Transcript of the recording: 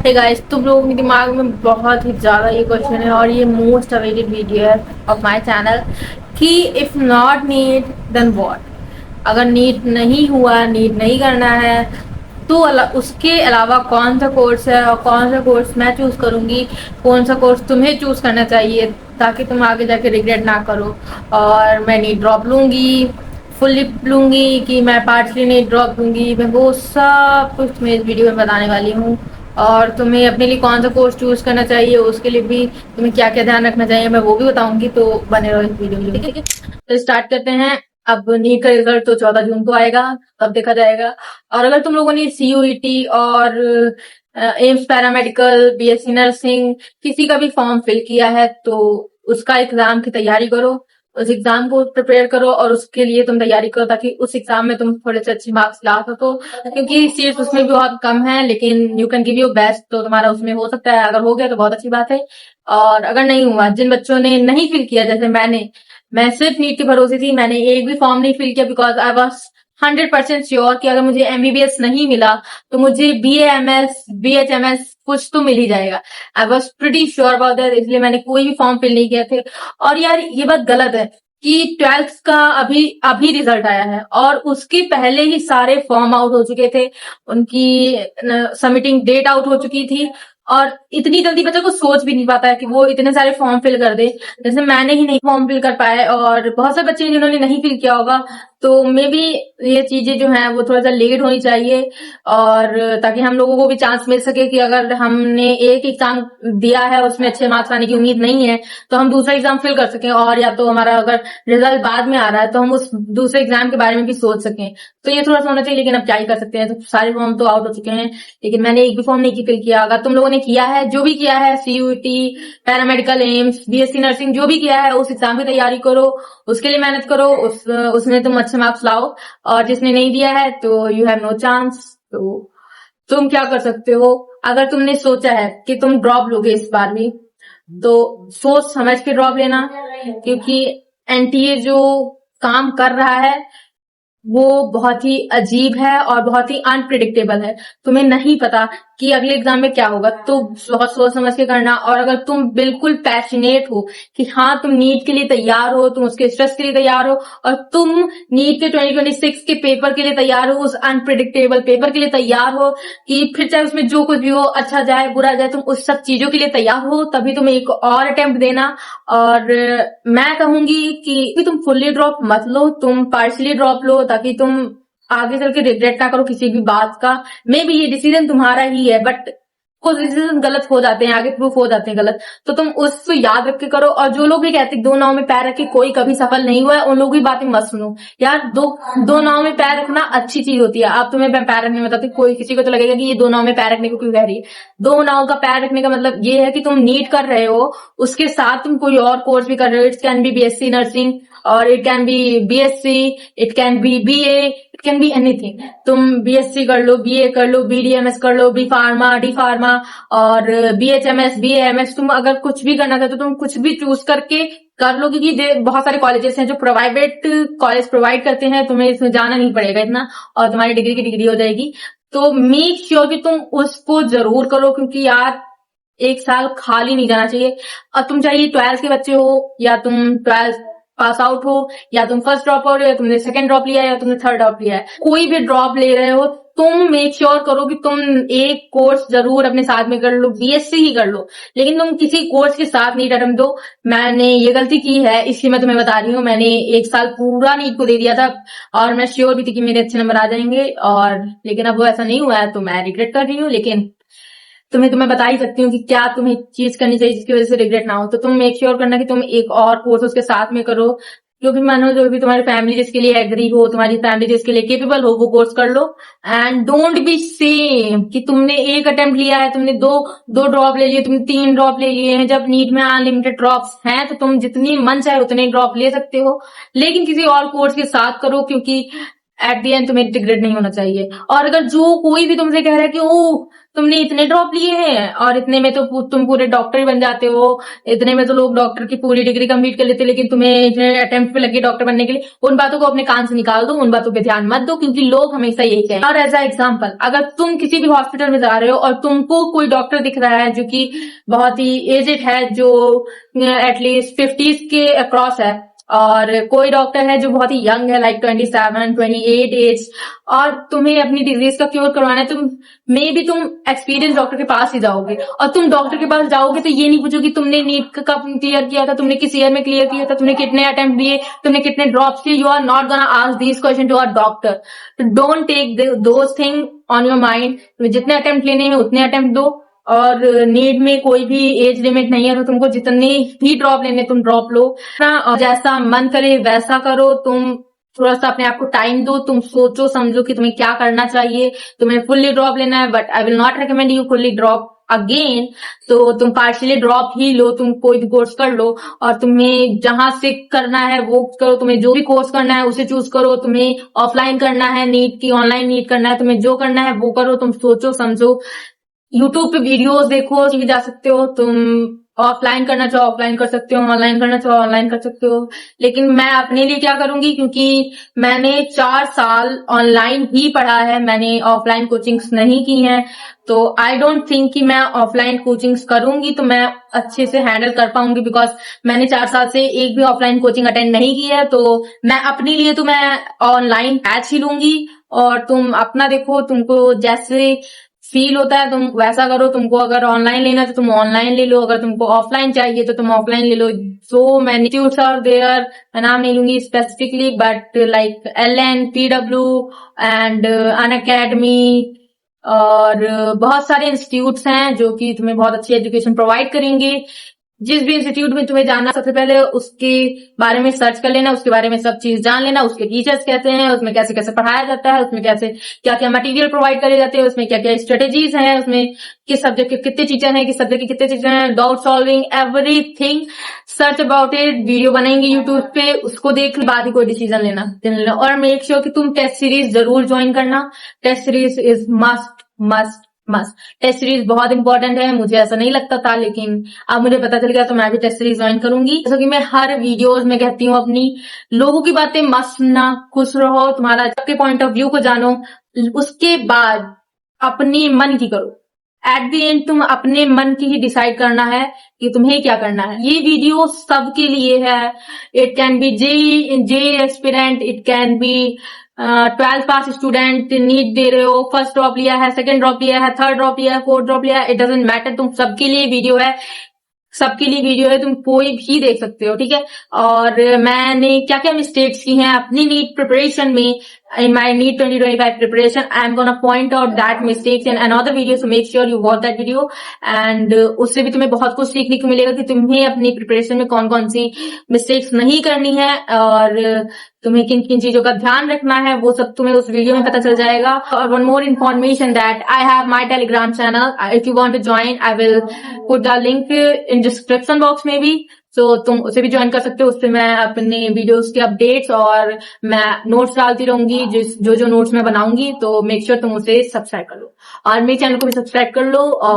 Hey guys, तुम लोगों के दिमाग में बहुत ही ज़्यादा ये क्वेश्चन है और ये मोस्ट अवेटेड वीडियो है ऑफ माय चैनल कि if not NEET then what. अगर नीट नहीं हुआ, नीट नहीं करना है तो उसके अलावा कौन सा कोर्स है और कौन सा कोर्स मैं चूज़ करूँगी, कौन सा कोर्स तुम्हें चूज़ करना चाहिए ताकि तुम आगे जाके रिग्रेट ना करो। और मैं नीट ड्रॉप लूँगी, फुल्ली लूँगी कि मैं पार्टली नीट ड्रॉप लूँगी, मैं वो सब कुछ मैं इस वीडियो में बताने वाली हूँ। और तुम्हें अपने लिए कौन सा कोर्स चूज करना चाहिए, उसके लिए भी तुम्हें क्या क्या ध्यान रखना चाहिए, मैं वो भी बताऊंगी। तो बने रहो इस वीडियो में, ठीक है। तो स्टार्ट करते हैं। अब नीट का रिजल्ट तो 14 जून को आएगा, तब देखा जाएगा। और अगर तुम लोगों ने सीयूईटी और एम्स पैरामेडिकल, बीएससी नर्सिंग किसी का भी फॉर्म फिल किया है तो उसका एग्जाम की तैयारी करो, उस एग्जाम को प्रिपेयर करो और उसके लिए तुम तैयारी करो ताकि उस एग्जाम में तुम थोड़े से अच्छे मार्क्स ला सको। क्योंकि सीट्स उसमें भी बहुत कम है, लेकिन you can give your best, तो तुम्हारा उसमें हो सकता है। अगर हो गया तो बहुत अच्छी बात है, और अगर नहीं हुआ, जिन बच्चों ने नहीं फिल किया, जैसे मैं सिर्फ नीट के भरोसे थी, मैंने एक भी फॉर्म नहीं फिल किया बिकॉज आई वॉज 100% श्योर कि अगर मुझे एमबीबीएस नहीं मिला तो मुझे बीएएमएस, बीएचएमएस कुछ तो मिल ही जाएगा। I was pretty sure about that, इसलिए मैंने कोई भी फॉर्म फिल नहीं किया थे। और यार ये बात गलत है कि 12th का अभी अभी रिजल्ट आया है और उसके पहले ही सारे फॉर्म आउट हो चुके थे, उनकी सबमिटिंग डेट आउट हो चुकी थी। और इतनी जल्दी बच्चा को सोच भी नहीं पाता है कि वो इतने सारे फॉर्म फिल कर दे। जैसे मैंने ही नहीं फॉर्म फिल कर पाए और बहुत सारे बच्चे जिन्होंने नहीं फिल किया होगा, तो मे बी ये चीजें जो हैं वो थोड़ा सा लेट होनी चाहिए, और ताकि हम लोगों को भी चांस मिल सके कि अगर हमने एक एग्जाम दिया है उसमें अच्छे मार्क्स आने की उम्मीद नहीं है तो हम दूसरा एग्जाम फिल कर सकें, और या तो हमारा अगर रिजल्ट बाद में आ रहा है तो हम उस दूसरे एग्जाम के बारे में भी सोच सकें। तो ये थोड़ा सा होना चाहिए, लेकिन अब क्या ही कर सकते हैं। तो सारे फॉर्म तो आउट हो चुके हैं, लेकिन मैंने एक भी फॉर्म नहीं फिल किया। अगर तुम लोगों ने किया है, जो भी किया है, CUET, paramedical, AIIMS, BSc nursing, जो भी किया है, उस एग्जाम की तैयारी करो, उसके लिए मेहनत करो, उसमें तुम अच्छे मार्क्स लाओ। और जिसने नहीं दिया है तो यू हैव नो चांस। तो तुम क्या कर सकते हो, अगर तुमने सोचा है कि तुम ड्रॉप लोगे इस बार भी, तो सोच समझ के ड्रॉप लेना, क्योंकि एनटीए जो काम कर रहा है वो बहुत ही अजीब है और बहुत ही अनप्रिडिक्टेबल है। तुम्हें नहीं पता कि अगले एग्जाम में क्या होगा, तो बहुत सोच समझ के करना। और अगर तुम बिल्कुल पैशनेट हो कि हाँ तुम नीट के लिए तैयार हो, तुम उसके स्ट्रेस के लिए तैयार हो, और तुम नीट के 2026 के पेपर के लिए तैयार हो, उस अनप्रिडिक्टेबल पेपर के लिए तैयार हो कि फिर चाहे उसमें जो कुछ भी हो, अच्छा जाए बुरा जाए, तुम उस सब चीजों के लिए तैयार हो, तभी तुम एक और अटेम्प्ट देना। और मैं कहूंगी कि तुम फुल्ली ड्रॉप मत लो, तुम पार्शली ड्रॉप लो, ताकि तुम आगे चल के रिग्रेट ना करो किसी भी बात का। मे बी ये डिसीजन तुम्हारा ही है, बट कुछ डिसीजन गलत हो जाते हैं, आगे प्रूफ हो जाते हैं गलत, तो तुम उसको याद रख के करो। और जो लोग भी कहते हैं दो नाव में पैर रख के कोई कभी सफल नहीं हुआ है, उन लोगों की बातें मत सुनो यार। दो नाव में पैर रखना अच्छी चीज होती है। आप तुम्हें पैर रखने में बताते, कोई किसी को तो लगेगा कि ये दो नाव में पैर रखने को क्यों कह रही है। दो नाव का पैर रखने का मतलब ये है कि तुम नीट कर रहे हो, उसके साथ तुम कोई और कोर्स भी कर रहे हो। It can be BSc nursing, और it can be BSc, it can be BA, it can be anything. तुम बीएससी कर लो, बीए कर लो, बीडीएमएस कर लो, बी फार्मा, डी फार्मा, और बीएचएमएस, बीएएमएस, तुम अगर कुछ भी करना चाहते हो तुम कुछ भी चूज करके कर लो, क्योंकि बहुत सारे कॉलेजेस हैं जो प्राइवेट कॉलेज प्रोवाइड करते हैं, तुम्हें इसमें जाना नहीं पड़ेगा इतना, और तुम्हारी डिग्री की डिग्री हो जाएगी। तो मेक श्योर कि तुम उसको जरूर करो, क्योंकि यार एक साल खाली नहीं जाना चाहिए। और तुम चाहे 12th के बच्चे हो, या तुम 12th पास आउट हो, या तुम फर्स्ट ड्रॉप आउट हो, या तुमने सेकंड ड्रॉप लिया है, या तुमने थर्ड ड्रॉप लिया है, कोई भी ड्रॉप ले रहे हो, तुम मेक श्योर करो कि तुम एक कोर्स जरूर अपने साथ में कर लो। बीएससी ही कर लो, लेकिन तुम किसी कोर्स के साथ नहीं अटेम्प्ट दो। मैंने ये गलती की है, इसलिए मैं तुम्हें बता रही हूँ। मैंने एक साल पूरा नीट को दे दिया था और मैं श्योर भी थी कि मेरे अच्छे नंबर आ जाएंगे, और लेकिन अब वो ऐसा नहीं हुआ है, तो मैं रिग्रेट कर रही हूँ। लेकिन तुम्हें बता ही सकती हूँ कि क्या तुम्हें चीज करनी चाहिए जिसकी वजह से रिग्रेट ना हो। तो तुम मेक श्योर करना कि तुम एक और कोर्स उसके साथ में करो, जो भी मानो, जो भी तुम्हारी फैमिली जिसके लिए एग्री हो, तुम्हारी फैमिली जिसके लिए केपेबल हो, वो कोर्स कर लो। एंड डोंट बी सेम कि तुमने एक अटेम्प्ट लिया है, तुमने दो ड्रॉप ले लिए, तुमने 3 ड्रॉप ले लिए हैं। जब नीट में अनलिमिटेड ड्रॉप्स हैं तो तुम जितनी मन चाहे उतने ड्रॉप ले सकते हो, लेकिन किसी और कोर्स के साथ करो, क्योंकि एट द एंड तुम्हें रिग्रेट नहीं होना चाहिए। और अगर जो कोई भी तुमसे कह रहा है कि ओ तुमने इतने ड्रॉप लिए हैं और इतने में तो तुम पूरे डॉक्टर ही बन जाते हो, इतने में तो लोग डॉक्टर की पूरी डिग्री कंप्लीट कर लेते, लेकिन तुम्हें इतने अटेम्प्ट पे लगे डॉक्टर बनने के लिए, उन बातों को अपने कान से निकाल दो, उन बातों पे ध्यान मत दो, क्योंकि लोग हमेशा यही कहें। और एज अ एग्जाम्पल, अगर तुम किसी भी हॉस्पिटल में जा रहे हो और तुमको कोई डॉक्टर दिख रहा है जो कि बहुत ही एजेड है, जो एटलीस्ट 50s के अक्रॉस है, और कोई डॉक्टर है जो बहुत ही यंग है, लाइक 27, 28 एज, और तुम्हें अपनी डिजीज का क्योर करवाना है, तुम मे भी तुम एक्सपीरियंस डॉक्टर के पास ही जाओगे, और तुम डॉक्टर के पास जाओगे तो ये नहीं पूछोगे तुमने नीट कब क्लियर किया था, तुमने किस ईयर में क्लियर किया था, तुमने कितने अटेम्प्ट दिए, तुमने कितने ड्रॉप्स लिए। You are not gonna ask this question to our doctor. Don't take those thing on your mind. तुम्हें जितने अटेम्प्ट लेने हैं उतने अटेम्प्ट दो, और नीट में कोई भी एज लिमिट नहीं है, तो तुमको जितने भी ड्रॉप लेने तुम ड्रॉप लो, और जैसा मन करे वैसा करो। तुम थोड़ा सा अपने आप को टाइम दो, तुम सोचो समझो कि तुम्हें क्या करना चाहिए। तुम्हें फुल्ली ड्रॉप लेना है, but I will not recommend you fully drop again. तो तुम पार्शियली ड्रॉप ही लो, तुम कोई भी कोर्स कर लो, और तुम्हें जहां से करना है वो करो। तुम्हें जो भी कोर्स करना है उसे चूज करो। तुम्हें ऑफलाइन करना है नीट की ऑनलाइन नीट करना है, तुम्हें जो करना है वो करो। तुम सोचो समझो, यूट्यूब पे वीडियोस देखो, सीख जा सकते हो। तुम ऑफलाइन करना चाहो ऑफलाइन कर सकते हो, ऑनलाइन करना चाहो ऑनलाइन कर सकते हो। लेकिन मैं अपने लिए क्या करूंगी, क्योंकि मैंने 4 साल ऑनलाइन ही पढ़ा है, मैंने ऑफलाइन कोचिंग्स नहीं की हैं, तो आई डोंट थिंक कि मैं ऑफलाइन कोचिंग्स करूंगी तो मैं अच्छे से हैंडल कर पाऊंगी, बिकॉज मैंने 4 साल से एक भी ऑफलाइन कोचिंग अटेंड नहीं की है। तो मैं अपने लिए तो मैं ऑनलाइन बैच ही लूंगी, और तुम अपना देखो, तुमको जैसे फील होता है तुम वैसा करो। तुमको अगर ऑनलाइन लेना है तो तुम ऑनलाइन ले लो, अगर तुमको ऑफलाइन चाहिए तो तुम ऑफलाइन ले लो। So many institutes are there, मैं नाम नहीं लूंगी specifically, but like LN, PW and Unacademy, और बहुत सारे इंस्टीट्यूट्स हैं जो कि तुम्हें बहुत अच्छी एजुकेशन प्रोवाइड करेंगे। जिस भी इंस्टीट्यूट में तुम्हें जाना, सबसे पहले उसके बारे में सर्च कर लेना, उसके बारे में सब चीज जान लेना, उसके टीचर्स कैसे हैं, उसमें कैसे कैसे पढ़ाया जाता है, उसमें कैसे क्या क्या मटेरियल प्रोवाइड करे जाते हैं, उसमें क्या क्या स्ट्रेटेजीज हैं, उसमें किस सब्जेक्ट के कितने टीचर हैं, किस सब्जेक्ट के कितने टीचर हैं, doubt solving, everything search about it. Video बनाएंगे यूट्यूब पे, उसको देख के बाद ही कोई डिसीजन लेना। और मेक श्योर कि तुम टेस्ट सीरीज जरूर ज्वाइन करना। Test series is must must must. Test series बहुत इंपॉर्टेंट है, मुझे ऐसा नहीं लगता था, लेकिन अब मुझे पता चल गया, तो मैं भी टेस्ट सीरीज ज्वाइन करूंगी। जैसा कि मैं हर वीडियोस में कहती हूँ, अपनी लोगों की बातें मत सुनना, खुश रहो, तुम्हारा सबके पॉइंट ऑफ व्यू को जानो, उसके बाद अपनी मन की करो। एट द एंड तुम अपने मन की ही डिसाइड करना है कि तुम्हें क्या करना है। ये वीडियो सबके लिए है। It can be JEE aspirant, it can be 12th pass student, NEET दे रहे हो, फर्स्ट ड्रॉप लिया है, सेकंड ड्रॉप लिया है, थर्ड ड्रॉप लिया है, फोर्थ ड्रॉप लिया है, इट डजंट मैटर। तुम सबके लिए वीडियो है, सबके लिए वीडियो है, तुम कोई भी देख सकते हो, ठीक है। और मैंने क्या क्या मिस्टेक्स की हैं अपनी नीट प्रिपरेशन में, in my NEET 2025 preparation, I am gonna point out that mistakes in another video, so make sure you watch that video, and उससे भी तुम्हें बहुत कुछ सीखने को मिलेगा कि तुम्हें अपनी प्रिपरेशन में कौन कौन सी मिस्टेक्स नहीं करनी है, और तुम्हें किन किन चीजों का ध्यान रखना है, वो सब तुम्हें उस वीडियो में पता चल जाएगा। और one more information that I have my Telegram channel, if you want to join I will put the link in description box में भी, सो तुम उसे भी ज्वाइन कर सकते हो। उससे मैं अपने वीडियोस के अपडेट्स और मैं नोट्स डालती रहूंगी, जो नोट्स मैं बनाऊंगी, तो मेक श्योर तुम उसे सब्सक्राइब कर लो, और मेरे चैनल को भी सब्सक्राइब कर लो। और